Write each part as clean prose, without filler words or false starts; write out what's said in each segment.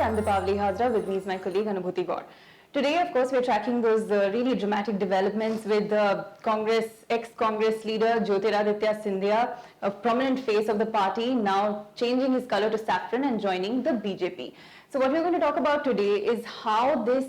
I'm Dipavali Hazra. With me is my colleague Anubhuti Gaur. Today, of course, we're tracking those really dramatic developments with ex-Congress leader Jyotiraditya Scindia, a prominent face of the party, now changing his color to saffron and joining the BJP. So what we're going to talk about today is how this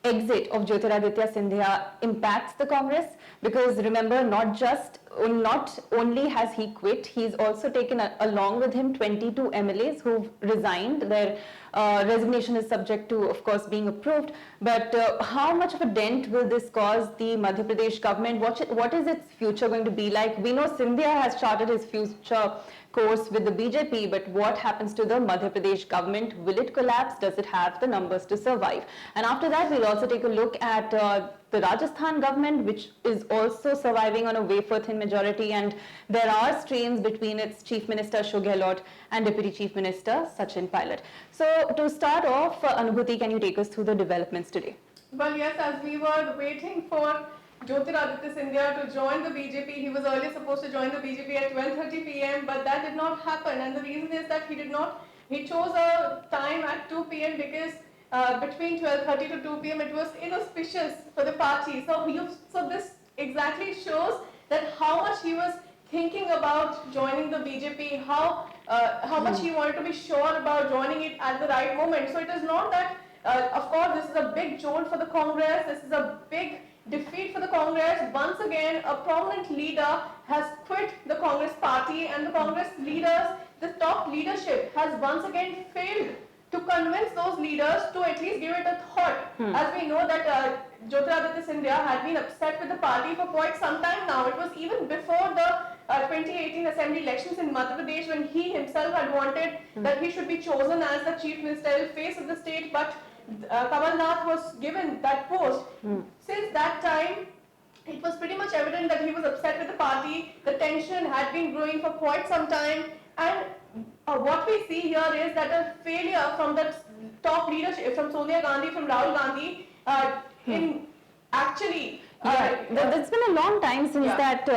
exit of Jyotiraditya Scindia impacts the Congress, because remember, not only has he quit, he's also taken along with him 22 MLAs who've resigned. Their resignation is subject to, of course, being approved. But how much of a dent will this cause the Madhya Pradesh government? What is its future going to be like? We know Scindia has charted his future course with the BJP, but what happens to the Madhya Pradesh government? Will it collapse? Does it have the numbers to survive? And after that, we'll also take a look at the Rajasthan government, which is also surviving on a wafer-thin majority, and there are strains between its Chief Minister Ashok Gehlot and Deputy Chief Minister Sachin Pilot. So to start off, Anubhuti, can you take us through the developments today? Well, yes, as we were waiting for Jyotiraditya Scindia to join the BJP. He was earlier supposed to join the BJP at 12:30 p.m. but that did not happen, and the reason is that he chose a time at 2 p.m. because between 12:30 to 2 p.m. it was inauspicious for the party. So this exactly shows that how much he was thinking about joining the BJP, how much he wanted to be sure about joining it at the right moment. So it is not that, of course, this is a big jolt for the Congress, this is a big defeat for the Congress. Once again, a prominent leader has quit the Congress party, and the Congress leaders, the top leadership, has once again failed to convince those leaders to at least give it a thought. As we know that Jyotiraditya Scindia had been upset with the party for quite some time now. It was even before the 2018 assembly elections in Madhya Pradesh, when he himself had wanted that he should be chosen as the chief ministerial face of the state, but Kamal Nath was given that post. Since that time, it was pretty much evident that he was upset with the party. The tension had been growing for quite some time, and what we see here is that a failure from the top leadership, from Sonia Gandhi, from Rahul Gandhi, in actually. It's been a long time since that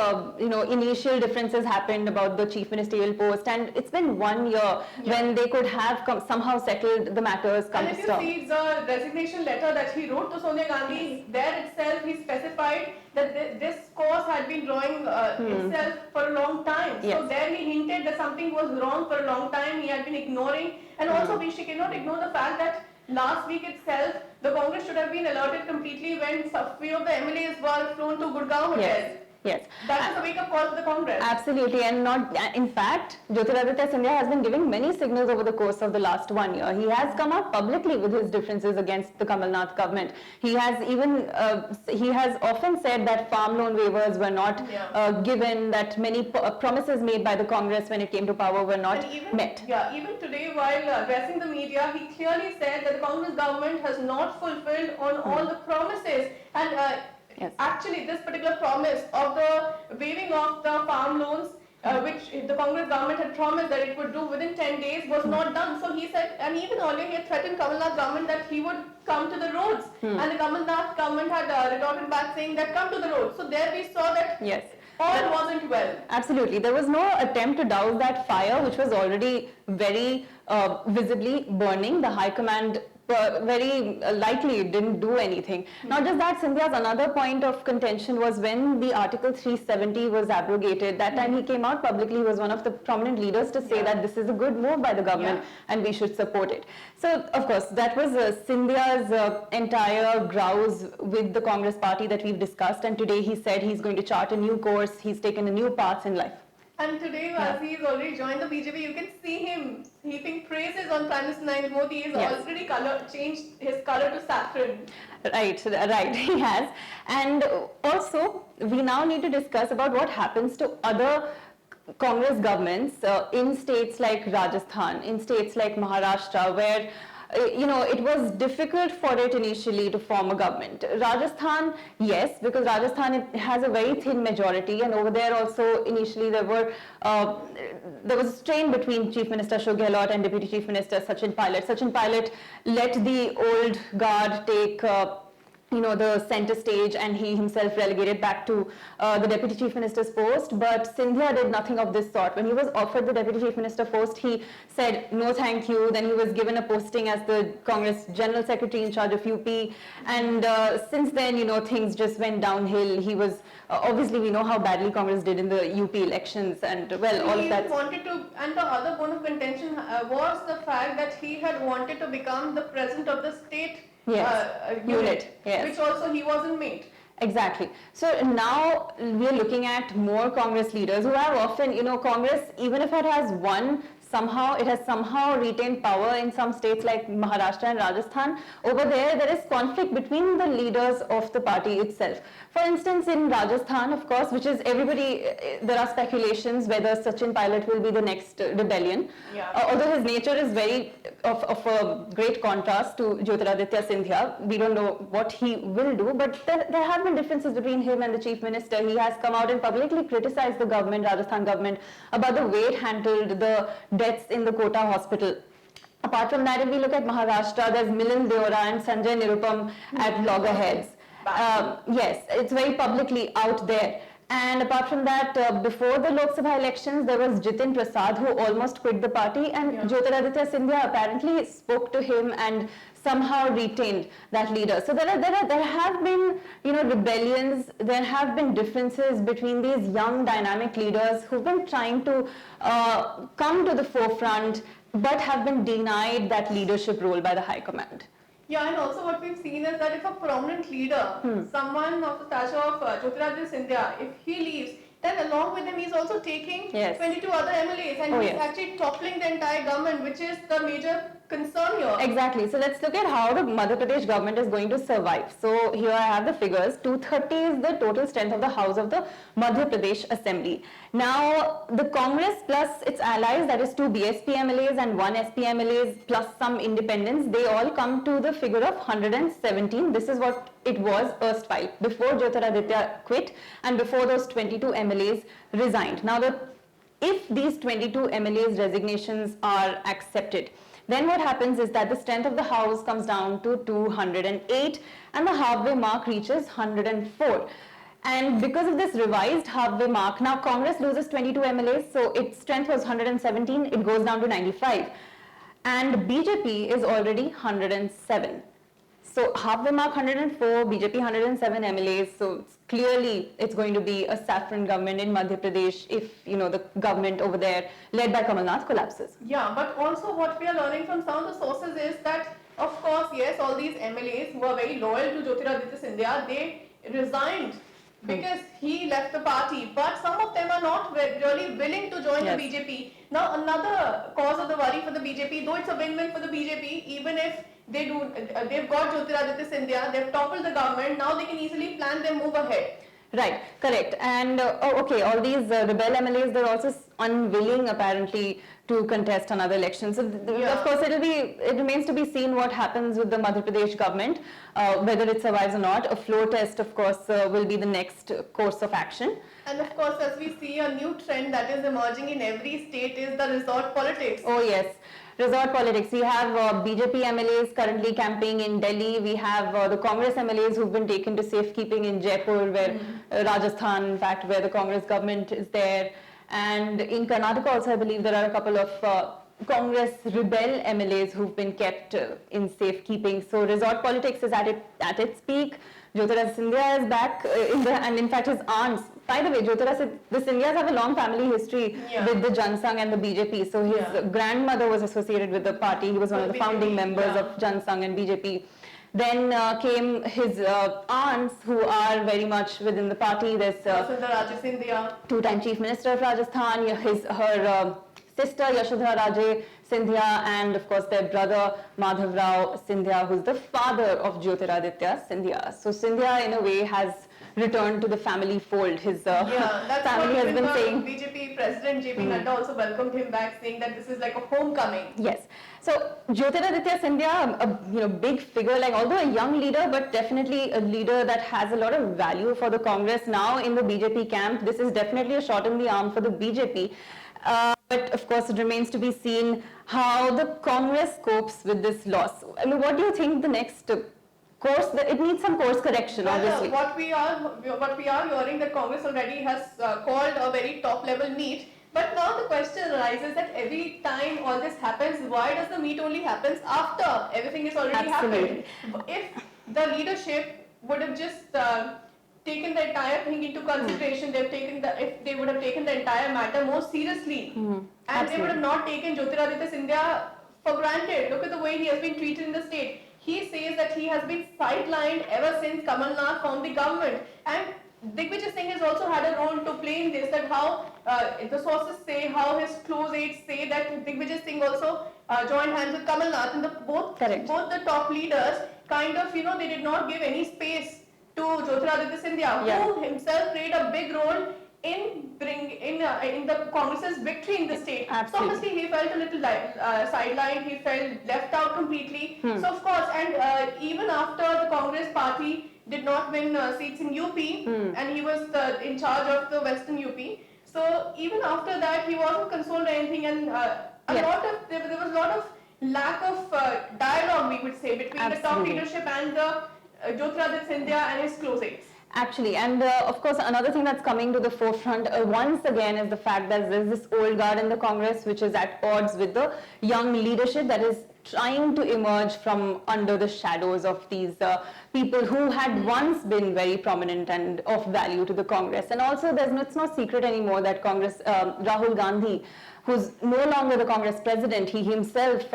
initial differences happened about the chief ministerial post, and it's been 1 year when they could have somehow settled the matters. And if you see the resignation letter that he wrote to Sonia Gandhi, there itself he specified that this course had been drawing itself for a long time. So there he hinted that something was wrong for a long time. He had been ignoring, and also we cannot ignore the fact that last week itself, the Congress should have been alerted completely when a few of the MLAs were flown to Gurgaon Hotel. Yes. That was a wake-up call for the Congress. Absolutely, and in fact, Jyotiraditya Scindia has been giving many signals over the course of the last 1 year. He has come out publicly with his differences against the Kamal Nath government. He has even, he has often said that farm loan waivers were not given, that many promises made by the Congress when it came to power were not met. Yeah, even today while addressing the media, he clearly said that the Congress government has not fulfilled on all the promises, and actually, this particular promise of the waiving of the farm loans, which the Congress government had promised that it would do within 10 days, was not done. So he said, and even earlier he had threatened Kamal Nath government that he would come to the roads. And the Kamal Nath government had retorted back saying that come to the roads. So there we saw that all wasn't well. Absolutely. There was no attempt to douse that fire, which was already very visibly burning. The High Command very likely didn't do anything. Not just that, Scindia's another point of contention was when the Article 370 was abrogated. That time he came out publicly, was one of the prominent leaders to say that this is a good move by the government and we should support it. So, of course, that was Scindia's entire grouse with the Congress party that we've discussed, and today he said he's going to chart a new course, he's taken a new path in life. And today, as he's already joined the BJP, you can see him heaping praises on Prime Minister Narendra Modi. He's already changed his color to saffron. Right, he has. And also, we now need to discuss about what happens to other Congress governments in states like Rajasthan, in states like Maharashtra, where it was difficult for it initially to form a government. Rajasthan, yes, because Rajasthan has a very thin majority, and over there also initially there was a strain between Chief Minister Ashok Gehlot and Deputy Chief Minister Sachin Pilot. Sachin Pilot let the old guard take the center stage, and he himself relegated back to the deputy chief minister's post. But Scindia did nothing of this sort. When he was offered the deputy chief minister post, he said no thank you. Then he was given a posting as the Congress general secretary in charge of UP, and since then things just went downhill. He was obviously, we know how badly Congress did in the UP elections, and well, all of that. Wanted to, and the other bone of contention was the fact that he had wanted to become the president of the state unit, yes. which also he wasn't made. Exactly. So now we are looking at more Congress leaders who have often, Congress, even if it has won, it has somehow retained power in some states like Maharashtra and Rajasthan. Over there is conflict between the leaders of the party itself. For instance, in Rajasthan, of course, which is there are speculations whether Sachin Pilot will be the next rebellion. Yeah. Although his nature is very of a great contrast to Jyotiraditya Scindia. We don't know what he will do, but there have been differences between him and the chief minister. He has come out and publicly criticized the government, Rajasthan government, about the way it handled the deaths in the Kota hospital. Apart from that, if we look at Maharashtra, there's Milind Deora and Sanjay Nirupam at loggerheads. Yes, it's very publicly out there. And apart from that, before the Lok Sabha elections, there was Jitin Prasad, who almost quit the party, and Jyotiraditya Scindia apparently spoke to him and somehow retained that leader. So there have been rebellions, there have been differences between these young dynamic leaders who've been trying to come to the forefront, but have been denied that leadership role by the High Command. Yeah, and also what we've seen is that if a prominent leader, someone of the stature of Jyotiraditya Scindia, if he leaves, then along with him he's also taking 22 other MLAs, and he's actually toppling the entire government, which is the major concern here. Exactly. So let's look at how the Madhya Pradesh government is going to survive. So here I have the figures. 230 is the total strength of the House of the Madhya Pradesh Assembly. Now the Congress plus its allies, that is 2 BSP MLAs and 1 SP MLAs plus some independents, they all come to the figure of 117. This is what it was erstwhile, before Jyotiraditya quit and before those 22 MLAs resigned. Now if these 22 MLAs resignations are accepted, then what happens is that the strength of the House comes down to 208 and the halfway mark reaches 104. And because of this revised halfway mark, now Congress loses 22 MLAs, so its strength was 117, it goes down to 95. And BJP is already 107. So halfway mark 104, BJP 107 MLAs, so clearly it's going to be a saffron government in Madhya Pradesh if the government over there led by Kamal Nath collapses. Yeah, but also what we are learning from some of the sources is that, of course, yes, all these MLAs who are very loyal to Jyotiraditya Scindia, they resigned because he left the party, but some of them are not really willing to join the BJP. Now another cause of the worry for the BJP, though it's a win-win for the BJP, even if they've got Jyotiraditya Scindia, they've toppled the government, now they can easily plan their move ahead. Right, correct. And all these rebel MLAs, they're also unwilling apparently to contest another election. So of course it remains to be seen what happens with the Madhya Pradesh government, whether it survives or not. A floor test, of course, will be the next course of action. And of course, as we see, a new trend that is emerging in every state is the resort politics. Oh yes. Resort politics. We have BJP MLAs currently camping in Delhi. We have the Congress MLAs who've been taken to safekeeping in Jaipur, where Rajasthan, in fact, where the Congress government is there. And in Karnataka also, I believe there are a couple of Congress rebel MLAs who've been kept in safekeeping. So resort politics is at its peak. Jyotiraditya Scindia is back and in fact his aunts. By the way, the Scindias have a long family history with the Jan Sangh and the BJP. So his grandmother was associated with the party. He was one of the founding members of Jan Sangh and BJP. Then came his aunts who are very much within the party. There's Vasudha Raje Scindia, two-time Chief Minister of Rajasthan, her sister Yashodhara Raje Scindia, and of course their brother Madhav Rao Scindia, who's the father of Jyotiraditya Scindia. So Scindia in a way has returned to the family fold. His family has been saying. BJP President JP Nadda also welcomed him back, saying that this is like a homecoming. Yes. So Jyotiraditya Scindia, a big figure, like although a young leader, but definitely a leader that has a lot of value for the Congress now in the BJP camp. This is definitely a shot in the arm for the BJP. But of course, it remains to be seen how the Congress copes with this loss. I mean, what do you think the next course, it needs some course correction, Well, obviously. what we are hearing that Congress already has called a very top level meet. But now the question arises that every time all this happens, why does the meet only happens after everything is already Absolutely. happened? If the leadership would have just taken the entire thing into consideration, if they would have taken the entire matter more seriously, and they would have not taken Jyotiraditya Scindia for granted. Look at the way he has been treated in the state. He says that he has been sidelined ever since Kamal Nath formed the government, and Digvijay Singh has also had a role to play in this. That how the sources say, how his close aides say that Digvijay Singh also joined hands with Kamal Nath, and both the top leaders kind of they did not give any space to Jyotiraditya Scindia, who himself played a big role in the Congress's victory in the state. Absolutely. So obviously he felt a little sidelined, he felt left out completely. So of course, and even after the Congress party did not win seats in UP, and he was in charge of the Western UP. So even after that, he wasn't consoled or anything, and there was a lot of lack of dialogue, we would say, between the top leadership and the Jyotiraditya Scindia and his close aides. Actually, and of course, another thing that's coming to the forefront once again is the fact that there's this old guard in the Congress which is at odds with the young leadership that is trying to emerge from under the shadows of these people who had once been very prominent and of value to the Congress. And also, it's no secret anymore that Rahul Gandhi, who's no longer the Congress president, he himself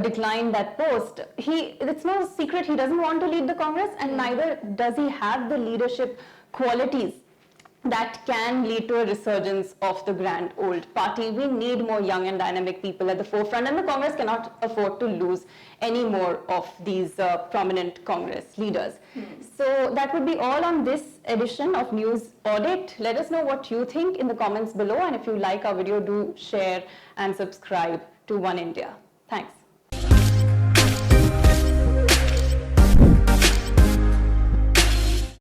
declined that post. It's no secret he doesn't want to lead the Congress, and neither does he have the leadership qualities that can lead to a resurgence of the grand old party. We need more young and dynamic people at the forefront, and the Congress cannot afford to lose any more of these prominent Congress leaders. So that would be all on this edition of News Audit. Let us know what you think in the comments below, and if you like our video, do share and subscribe to One India. Thanks.